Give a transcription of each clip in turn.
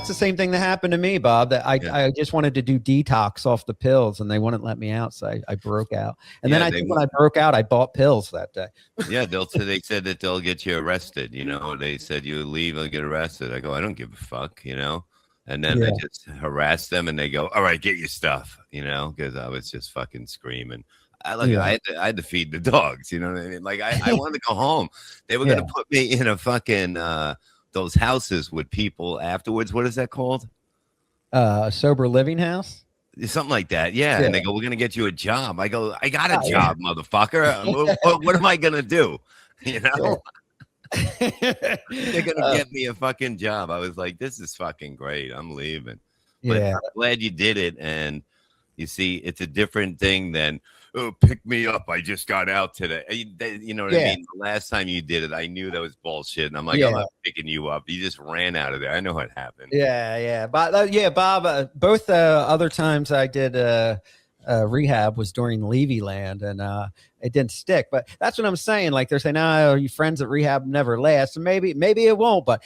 the same thing that happened to me, Bob. That I just wanted to do detox off the pills, and they wouldn't let me out, so I broke out. And then I think when I broke out, I bought pills that day. Yeah, they said that they'll get you arrested. You know, they said you leave, I'll get arrested. I go, I don't give a fuck. You know. And then I just harass them, and they go, "All right, get your stuff," you know, because I was just fucking screaming. I had to feed the dogs, you know what I mean? Like I wanted to go home. They were gonna put me in a fucking those houses with people afterwards. What is that called? Sober living house. Something like that, yeah. And they go, "We're gonna get you a job." I go, "I got a job, motherfucker. What am I gonna do?" You know. They're gonna get me a fucking job. I was like, this is fucking great. I'm leaving. But I'm glad you did it. And you see, it's a different thing than, oh, pick me up. I just got out today. You know what I mean? The last time you did it, I knew that was bullshit. And I'm like, I'm not picking you up. You just ran out of there. I know what happened. But Bob, both other times I did rehab was during Levy land, and it didn't stick. But that's what I'm saying. Like they're saying, "No, your friends at rehab never last." And maybe it won't. But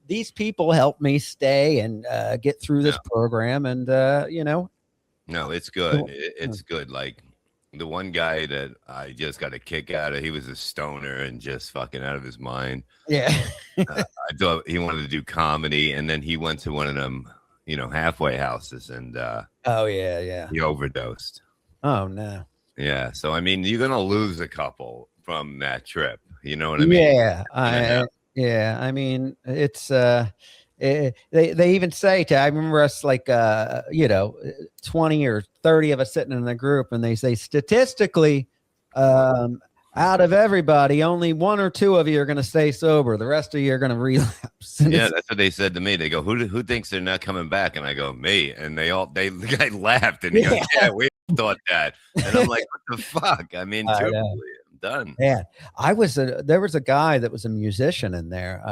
these people helped me stay and get through this program. And you know, no, it's good. It's good. Like the one guy that I just got a kick out of, he was a stoner and just fucking out of his mind. Yeah, I thought he wanted to do comedy, and then he went to one of them, you know, halfway houses, and he overdosed. Oh no. Yeah, so I mean, you're gonna lose a couple from that trip. You know what I mean? Yeah, I mean, it's they even say I remember us like 20 or 30 of us sitting in the group, and they say statistically, out of everybody, only 1 or 2 of you are going to stay sober. The rest of you are going to relapse. Yeah, that's what they said to me. They go, who thinks they're not coming back? And I go, me. And the guy laughed, and he goes, yeah, we thought that. And I'm like, what the fuck? I mean, truthfully, I'm done. Yeah, there was a guy that was a musician in there,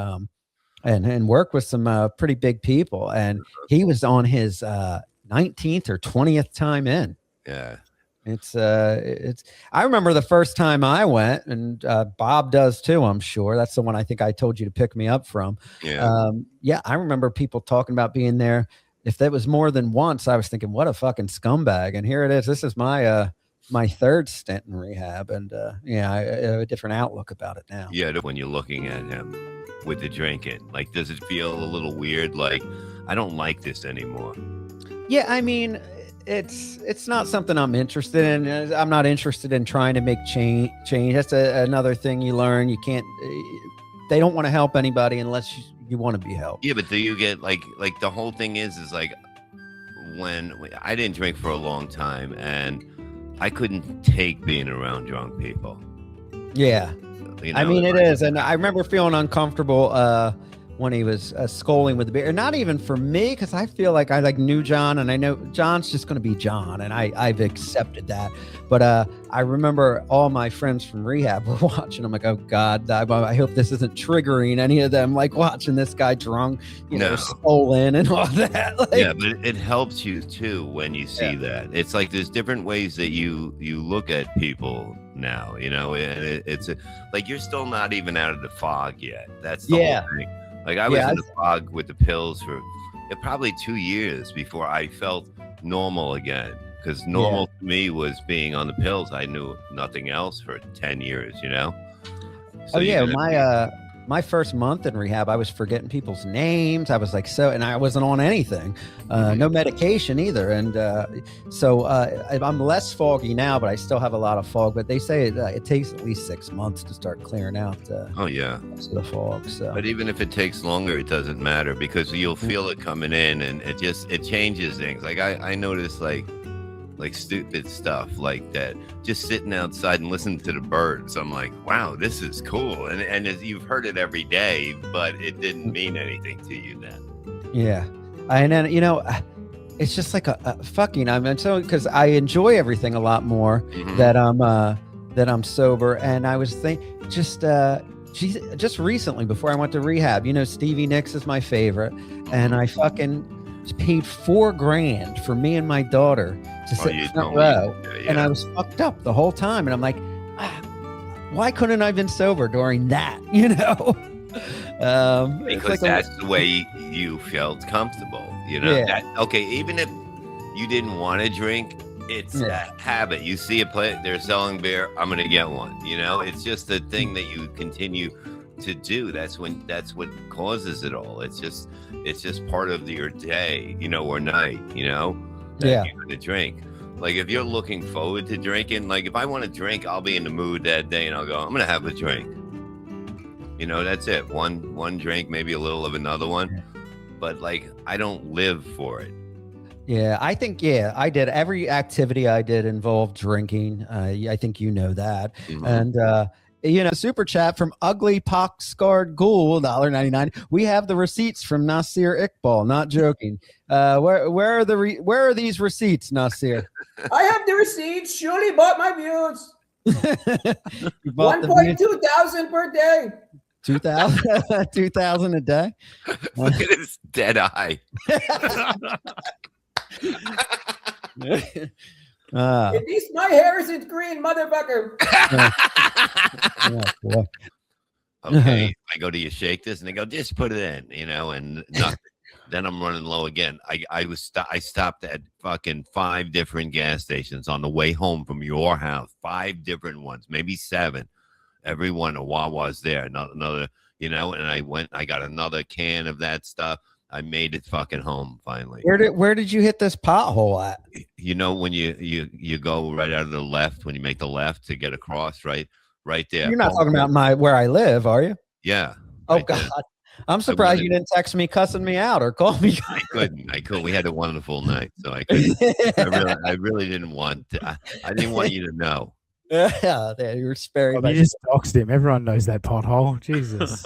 and worked with some pretty big people, and he was on his 19th or 20th time in. Yeah. It's I remember the first time I went, and Bob does too, I'm sure. That's the one I think I told you to pick me up from. I remember people talking about being there. If that was more than once, I was thinking, what a fucking scumbag. And here it is. This is my my 3rd stint in rehab, and I have a different outlook about it now. Yeah, when you're looking at him with the drinking, like, does it feel a little weird? Like, I don't like this anymore. Yeah, I mean, it's not something I'm interested in. I'm not interested in trying to make change. That's another thing you learn. You can't. They don't want to help anybody unless you want to be helped. Yeah, but do you get like the whole thing is like when I didn't drink for a long time, and I couldn't take being around drunk people. Yeah, you know, I mean, it is, and I remember feeling uncomfortable when he was scolding with the beer. Not even for me, because I feel like I knew John, and I know John's just going to be John, and I've accepted that. But I remember all my friends from rehab were watching. I'm like, oh God, I hope this isn't triggering any of them, like watching this guy drunk, stolen and all that. Like, yeah, but it helps you too when you see that. It's like there's different ways that you look at people now, you know, and it's like you're still not even out of the fog yet. That's the whole thing. Like I was in the fog with the pills for probably 2 years before I felt normal again. Because normal to me was being on the pills. I knew nothing else for 10 years, you know? So my first month in rehab, I was forgetting people's names. I was like, and I wasn't on anything, no medication either. And so I'm less foggy now, but I still have a lot of fog. But they say it takes at least 6 months to start clearing out most of the fog. So. But even if it takes longer, it doesn't matter because you'll feel it coming in, and it changes things. Like I noticed like stupid stuff like that, just sitting outside and listening to the birds. I'm like, wow, this is cool. And you've heard it every day, but it didn't mean anything to you then. Yeah. And then, it's just like a fucking, because I enjoy everything a lot more that I'm sober. And I was thinking just recently before I went to rehab, Stevie Nicks is my favorite. And I fucking paid $4,000 for me and my daughter to sit in front row, and I was fucked up the whole time. And I'm like, why couldn't I have been sober during that? Because like that's the way you felt comfortable. You know, even if you didn't want to drink, it's that habit. You see a place, they're selling beer, I'm going to get one. You know, it's just a thing that you continue to do. That's what causes it all. It's just part of your day, you know, or night, you know, that you're going to drink. Like if you're looking forward to drinking, like if I want to drink, I'll be in the mood that day and I'll go, I'm going to have a drink. You know, that's it. One drink, maybe a little of another one. But like, I don't live for it. Yeah, I think, I did. Every activity I did involved drinking. I think you know that. Mm-hmm. And, you know, super chat from Ugly Pock-Scarred Ghoul, $1.99. We have the receipts from Nasir Iqbal. Not joking. Where are these receipts, Nasir? I have the receipts. Surely bought my views. 1.2 thousand per day. 2,000 a day. Look at his dead eye. At least my hair isn't green, motherfucker. Okay, I go, do you shake this? And they go, just put it in, you know, and nothing. Then I'm running low again. I stopped at fucking 5 different gas stations on the way home from your house. 5 different ones, maybe 7. Every one, a Wawa's there, another, you know, and I got another can of that stuff. I made it fucking home finally. Where did you hit this pothole at? You know, when you go right out of the left, when you make the left to get across, right there. You're not talking about where I live, are you? Yeah. Oh God. There. I'm surprised you didn't text me cussing me out or call me. I couldn't. We had a wonderful night, so I couldn't. I really didn't want to. I didn't want you to know. Yeah, you were sparing. You just doxed him. Everyone knows that pothole. Jesus.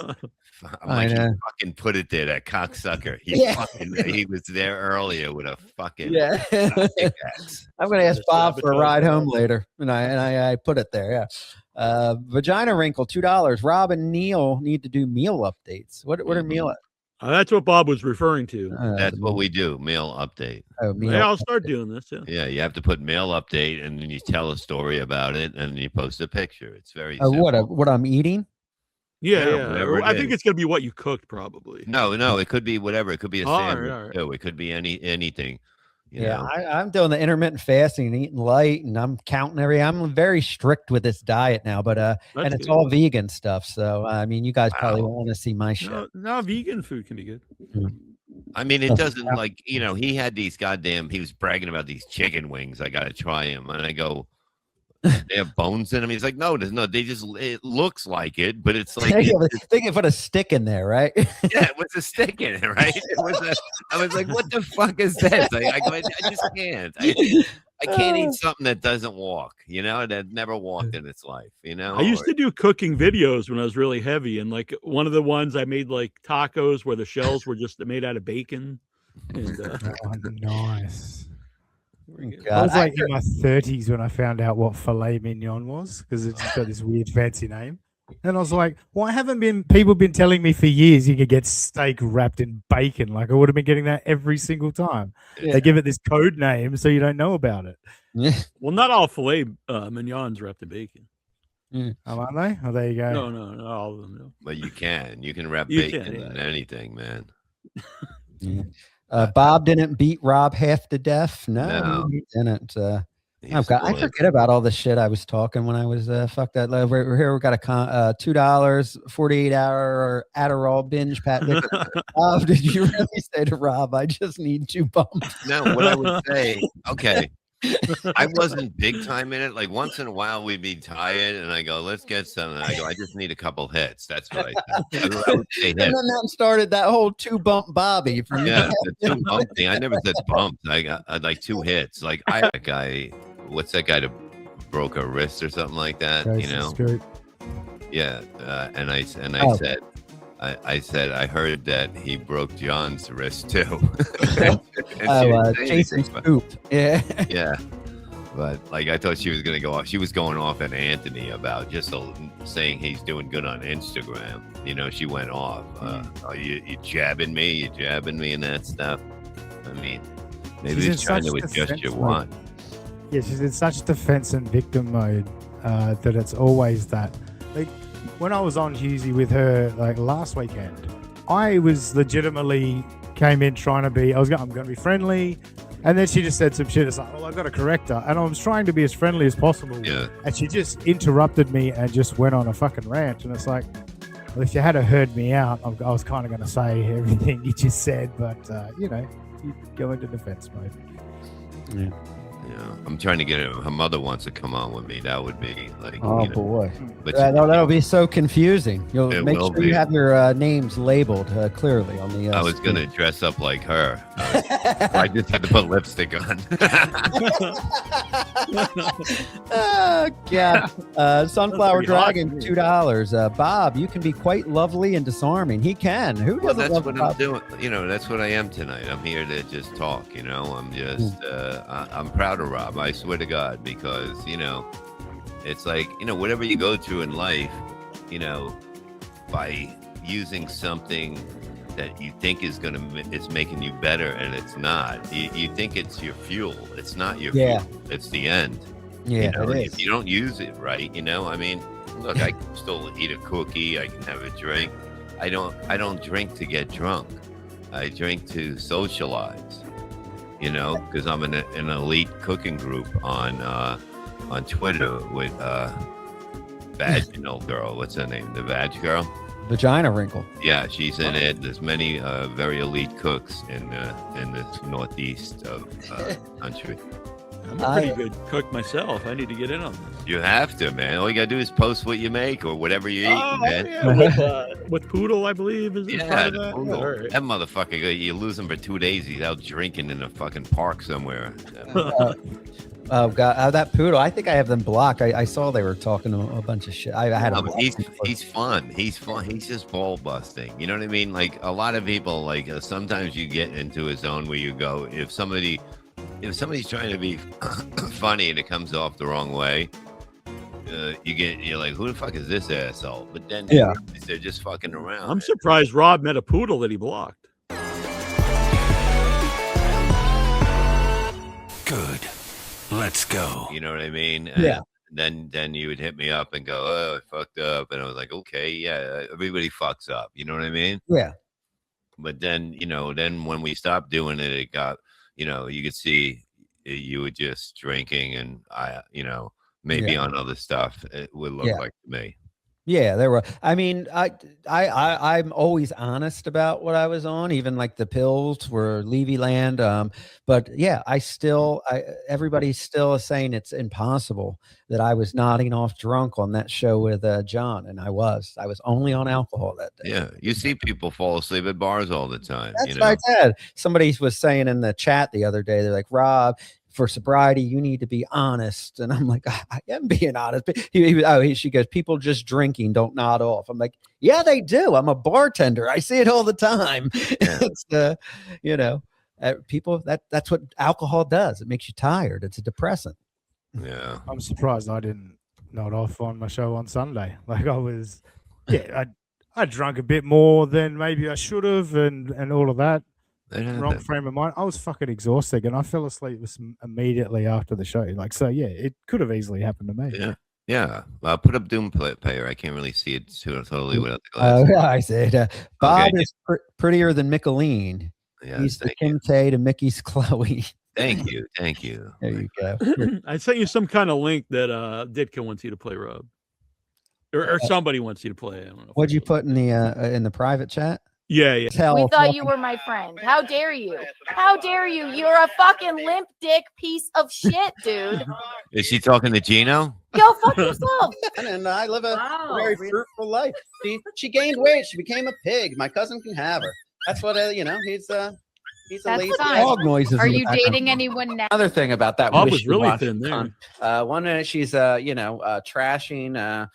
I'm like, you fucking put it there, that cocksucker. He was there earlier with a fucking pickaxe. I'm gonna ask Bob for a ride home later, and I put it there. Yeah. Vagina wrinkle, $2. Rob and Neil need to do meal updates. What are meal? That's what Bob was referring to. That's what we do, meal update. I'll start doing this. Yeah, you have to put mail update, and then you tell a story about it, and you post a picture. It's very simple. What I'm eating. Yeah. I think it's gonna be what you cooked, probably. No, it could be whatever. It could be a sandwich too. It could be anything. You know? I'm doing the intermittent fasting and eating light, and I'm counting I'm very strict with this diet now, but and it's all vegan stuff. So I mean, you guys probably won't want to see my shit. No, vegan food can be good. I mean, it doesn't like, you know, he had these he was bragging about these chicken wings. I gotta try them, and I go, they have bones in them. He's like, no, it looks like it, but it's like they can put a stick in there, right? Yeah, it was a stick in it, right? I was like, what the fuck is this? I just can't. I can't eat something that doesn't walk, you know, that never walked in its life, you know. I used to do cooking videos when I was really heavy, and like one of the ones I made like tacos where the shells were just made out of bacon. And, nice. I was like in my 30s when I found out what filet mignon was, because it's got this weird fancy name. And I was like, why haven't people been telling me for years you could get steak wrapped in bacon? Like I would have been getting that every single time. Yeah. They give it this code name so you don't know about it. Yeah. Well, not all filet mignons wrapped in bacon. Oh, aren't they? Oh, there you go. No, not all of them. No. But you can wrap bacon in anything, man. Yeah. Bob didn't beat Rob half to death. No. He didn't. I forget about all the shit I was talking when I was fuck that. We're here. We got a $2 48-hour Adderall binge. Pat, did you really say to Rob, I just need 2 bumps? No, what I would say, okay. I wasn't big time in it. Like once in a while we'd be tired and I go, let's get something. I go, I just need a couple hits. That's what I said. I would say hits. And then that started that whole 2-bump Bobby from the 2-bump thing. I never said bumps. I got like 2 hits. Like I had a guy, what's that guy that broke a wrist or something like that? You know? Yeah. And I said, I said, I heard that he broke John's wrist too. Jason Scoop. Yeah. Yeah. But like, I thought she was going to go off. She was going off at Anthony about just saying he's doing good on Instagram. You know, she went off. You jabbing me? You jabbing me and that stuff? I mean, maybe he's trying to adjust your want. Yeah, she's in such defense and victim mode that it's always that. Like, when I was on Hughesy with her like last weekend, I was legitimately came in trying to be. I'm going to be friendly, and then she just said some shit. It's like, well, I got to correct her, and I was trying to be as friendly as possible. Yeah. And she just interrupted me and just went on a fucking rant. And it's like, well, if you had heard me out, I was kind of going to say everything you just said, but you know, you go into defense mode. Yeah. Yeah, I'm trying to get her. Her mother wants to come on with me. That would be like, Oh you know, boy, but that'll be so confusing. You'll It make will sure be. you have your names labeled clearly on the. I was screen. gonna dress up like her. I just had to put lipstick on. Oh God! Sunflower pretty hot, Dragon, too. $2. Bob, you can be quite lovely and disarming. He can. Who Well, doesn't that's love what Bob? I'm doing. You know, that's what I am tonight. I'm here to just talk. You know, I'm just, I'm proud of Rob. I swear to God, because you know, it's like, you know, whatever you go through in life, you know, by using something that you think is it's making you better, and it's not. You think it's your fuel. It's not your fuel. It's the end. Yeah, You know, it is. if you don't use it right, you know, I mean, look, I can still eat a cookie. I can have a drink. I don't drink to get drunk. I drink to socialize, you know, because I'm in an elite cooking group on Twitter with Vaginal Girl. What's her name? The Vag Girl? Vagina wrinkle. Yeah, she's in it. There's many very elite cooks in the northeast of country. I'm a pretty good cook myself. I need to get in on this. You have to, man. All you gotta do is post what you make or whatever you eat, man. Yeah, with Poodle, I believe, is Yeah, part of that. Poodle. All right. That motherfucker, you lose him for 2 days. He's out drinking in a fucking park somewhere. Oh God, that Poodle. I think I have them blocked. I saw they were talking a bunch of shit. I had No, them but blocked. he's fun. He's fun. He's just ball busting. You know what I mean? Like a lot of people, like sometimes you get into a zone where you go, if somebody's trying to be funny and it comes off the wrong way, you're like, who the fuck is this asshole? But then they're just fucking around. I'm surprised Rob met a Poodle that he blocked. Good. Let's go. You know what I mean? Yeah. And then you would hit me up and go, oh, I fucked up. And I was like, okay, yeah, everybody fucks up. You know what I mean? Yeah. But then, you know, then when we stopped doing it, it got, you know, you could see you were just drinking and you know, maybe on other stuff, it would look like to me. Yeah, there were. I mean, I'm always honest about what I was on, even like the pills were Levy land. But yeah, everybody's still saying it's impossible that I was nodding off drunk on that show with John, and I was only on alcohol that day. Yeah, you see people fall asleep at bars all the time. That's you know? what I said. Somebody was saying in the chat the other day, they're like, Rob, for sobriety, you need to be honest. And I'm like, I am being honest. But she goes, people just drinking don't nod off. I'm like, yeah, they do. I'm a bartender. I see it all the time. Yeah. It's you know, people that's what alcohol does. It makes you tired. It's a depressant. Yeah. I'm surprised I didn't nod off on my show on Sunday. Like I was, I drank a bit more than maybe I should have, and all of that. Wrong frame of mind. I was fucking exhausted, and I fell asleep immediately after the show. Like, so yeah, it could have easily happened to me. Yeah. Put up Doom Player. I can't really see it totally without the glasses. I said, Bob is prettier than Mickeline. Yeah, he's the Kim K to Mickey's Chloe. Thank you. There you go. I sent you some kind of link that Ditka wants you to play, Rob, or somebody wants you to play. I don't know. What'd you put in the private chat? Yeah. We thought you were my friend. How dare you? How dare you? You're a fucking limp dick piece of shit, dude. Is she talking to Gino? Go fuck yourself. And I live a very fruitful life. She gained weight. She became a pig. My cousin can have her. That's what you know. He's a lazy dog noises. Are you dating anyone now? Another thing about that Bob was really thin there. One minute she's trashing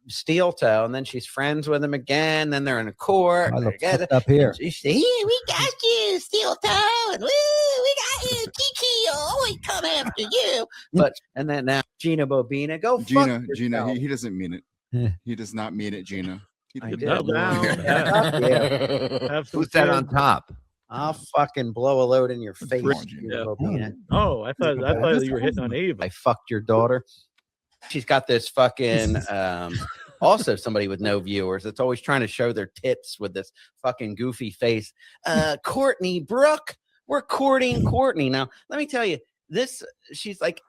Steel Toe, and then she's friends with him again. Then they're in a court. Up here. She said, we got you, Steel Toe, and we got you, Kiki. Always come after you. But and then now Gina Bobina, go fuck Gina, he doesn't mean it. He does not mean it, Gina. Who's that on top? I'll fucking blow a load in your face. Oh, I thought you were hitting on Ava. I fucked your daughter. She's got this fucking Also, somebody with no viewers that's always trying to show their tits with this fucking goofy face. Courtney Brooke, we're courting Courtney. Now, let me tell you, she's like,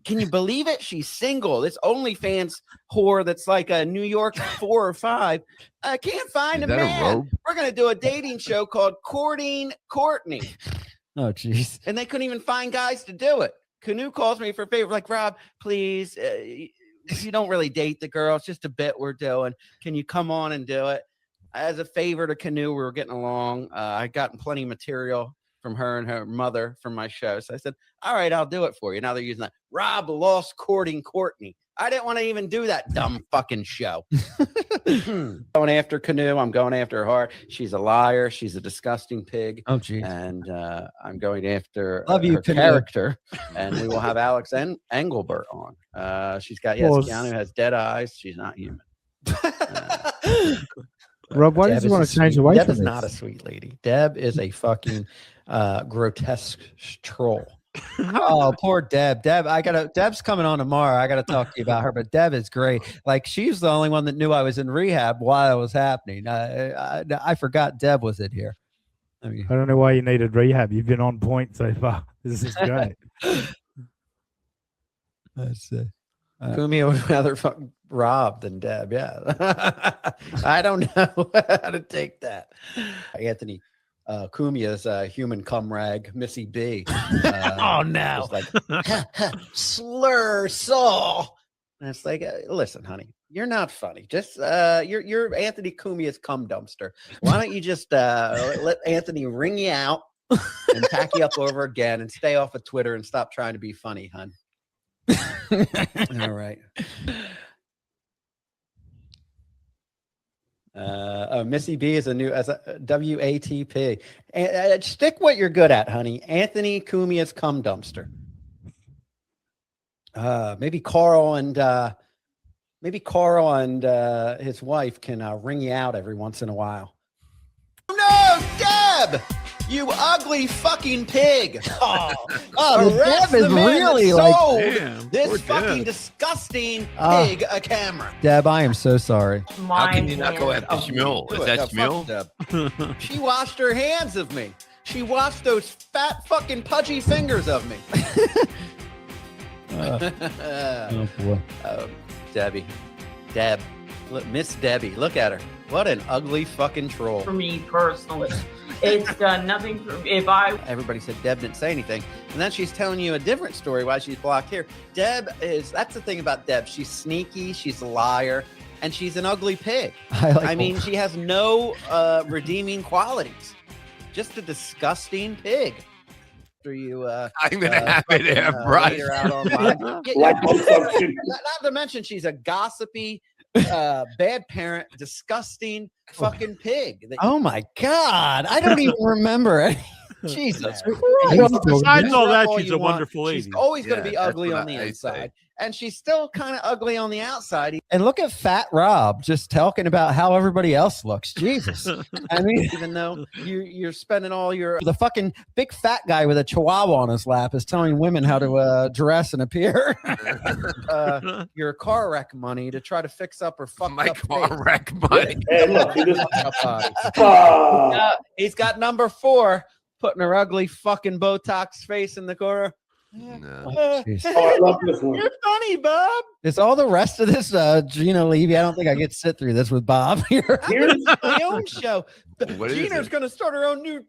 can you believe it? She's single. This OnlyFans whore that's like a New York 4 or 5. I can't find a man. We're going to do a dating show called Courting Courtney. Oh, jeez. And they couldn't even find guys to do it. Canoe calls me for a favor. Like, Rob, please, you don't really date the girl. It's just a bit we're doing. Can you come on and do it? As a favor to Canoe, we were getting along. I gotten plenty of material from her and her mother from my show. So I said, all right, I'll do it for you. Now they're using that. Rob lost courting Courtney. I didn't want to even do that dumb fucking show. Going after Canoe. I'm going after her heart. She's a liar. She's a disgusting pig. Oh, geez. And I'm going after Love you, her character. And we will have Alex Engelbert on. She's got, yes, Keanu has dead eyes. She's not human. Rob, why did you want to change away Deb from is this? not a sweet lady. Deb is a fucking grotesque troll. Oh, poor Deb. Deb's coming on tomorrow. I gotta talk to you about her, but Deb is great. Like, she's the only one that knew I was in rehab while it was happening. I forgot Deb was in here. I don't know why you needed rehab. You've been on point so far. This is great. That's it. Kumi would rather fuck Rob than Deb. Yeah. I don't know how to take that. Anthony Kumia's human cum rag, Missy B. Oh, no. Like, slur Saul. And it's like, listen, honey, you're not funny. Just you're Anthony Cumia's cum dumpster. Why don't you just let Anthony ring you out and pack you up over again and stay off of Twitter and stop trying to be funny, hun. All right. Missy B is a WATP. Stick what you're good at, honey. Anthony Cumia's cum dumpster. Maybe Carl and his wife can ring you out every once in a while. No, Deb! You ugly fucking pig! Deb is really like this fucking disgusting pig a camera. Deb, I am so sorry. How can you not go after Shmuel? Is that Shmuel? She washed her hands of me. She washed those fat fucking pudgy fingers of me. Oh boy. Debbie. Deb. Look, Miss Debbie. Look at her. What an ugly fucking troll. For me personally, it's done nothing for Everybody said Deb didn't say anything. And then she's telling you a different story why she's blocked here. That's the thing about Deb. She's sneaky, she's a liar, and she's an ugly pig. I mean, she has no redeeming qualities. Just a disgusting pig. You, I'm gonna have it there, Bryce. Not to mention, she's a gossipy, bad parent, disgusting fucking pig. Oh my God. I don't even remember it. Jesus. Besides all that, she's a wonderful lady. She's always going to be ugly on the inside. And she's still kind of ugly on the outside. And look at Fat Rob just talking about how everybody else looks. Jesus. I mean, even though you're spending all the fucking big fat guy with a chihuahua on his lap is telling women how to dress and appear. Your car wreck money to try to fix up or fuck my up car wreck money. Hey, look, he's got number 4 putting her ugly fucking Botox face in the corner. No. I love this one. You're funny, Bob. Is all the rest of this Gina Levy? I don't think I get to sit through this with Bob here. Here's my own show. What Gina's going to start her own new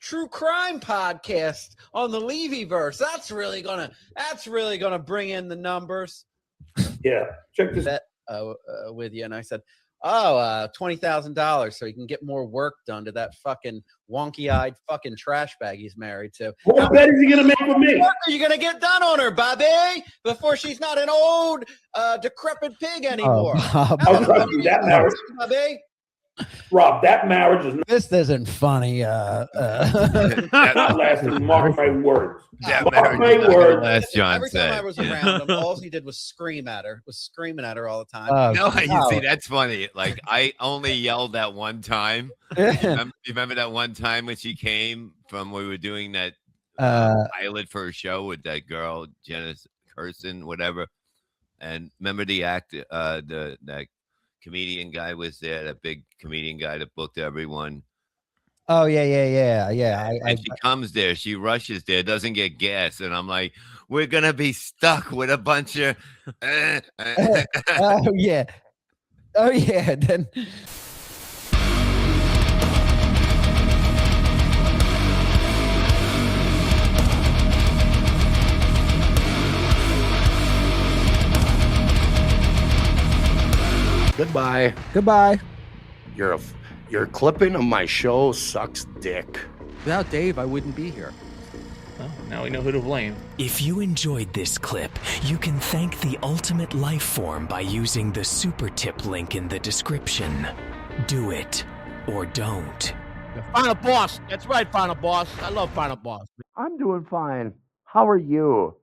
true crime podcast on the Levyverse. That's really gonna bring in the numbers. Yeah, check this with you. And I said, $20,000 so he can get more work done to that fucking wonky-eyed fucking trash bag he's married to. What bet is he gonna make with me? What are you gonna get done on her, Bobby? Before she's not an old, decrepit pig anymore. I'll trust you. That marriage, Bobby. Rob. That marriage is This isn't funny. not lasting. Mark my words. That Mark my words. Last John Every said. time I was around him, all he did was scream at her. All the time. No, you see, that's funny. Like, I only yelled that one time. Remember that one time when she came from we were doing that pilot for a show with that girl, Janice Kirsten, whatever. And remember the act, that comedian guy was there, that big comedian guy that booked everyone. Oh yeah. And she comes there, she rushes there, doesn't get gas, and I'm like, we're gonna be stuck with a bunch of. Oh yeah. Then. Goodbye. Your clipping of my show sucks dick. Without Dave, I wouldn't be here. Well, now we know who to blame. If you enjoyed this clip, you can thank the ultimate life form by using the super tip link in the description. Do it or don't. Final Boss. That's right, Final Boss. I love Final Boss. I'm doing fine. How are you?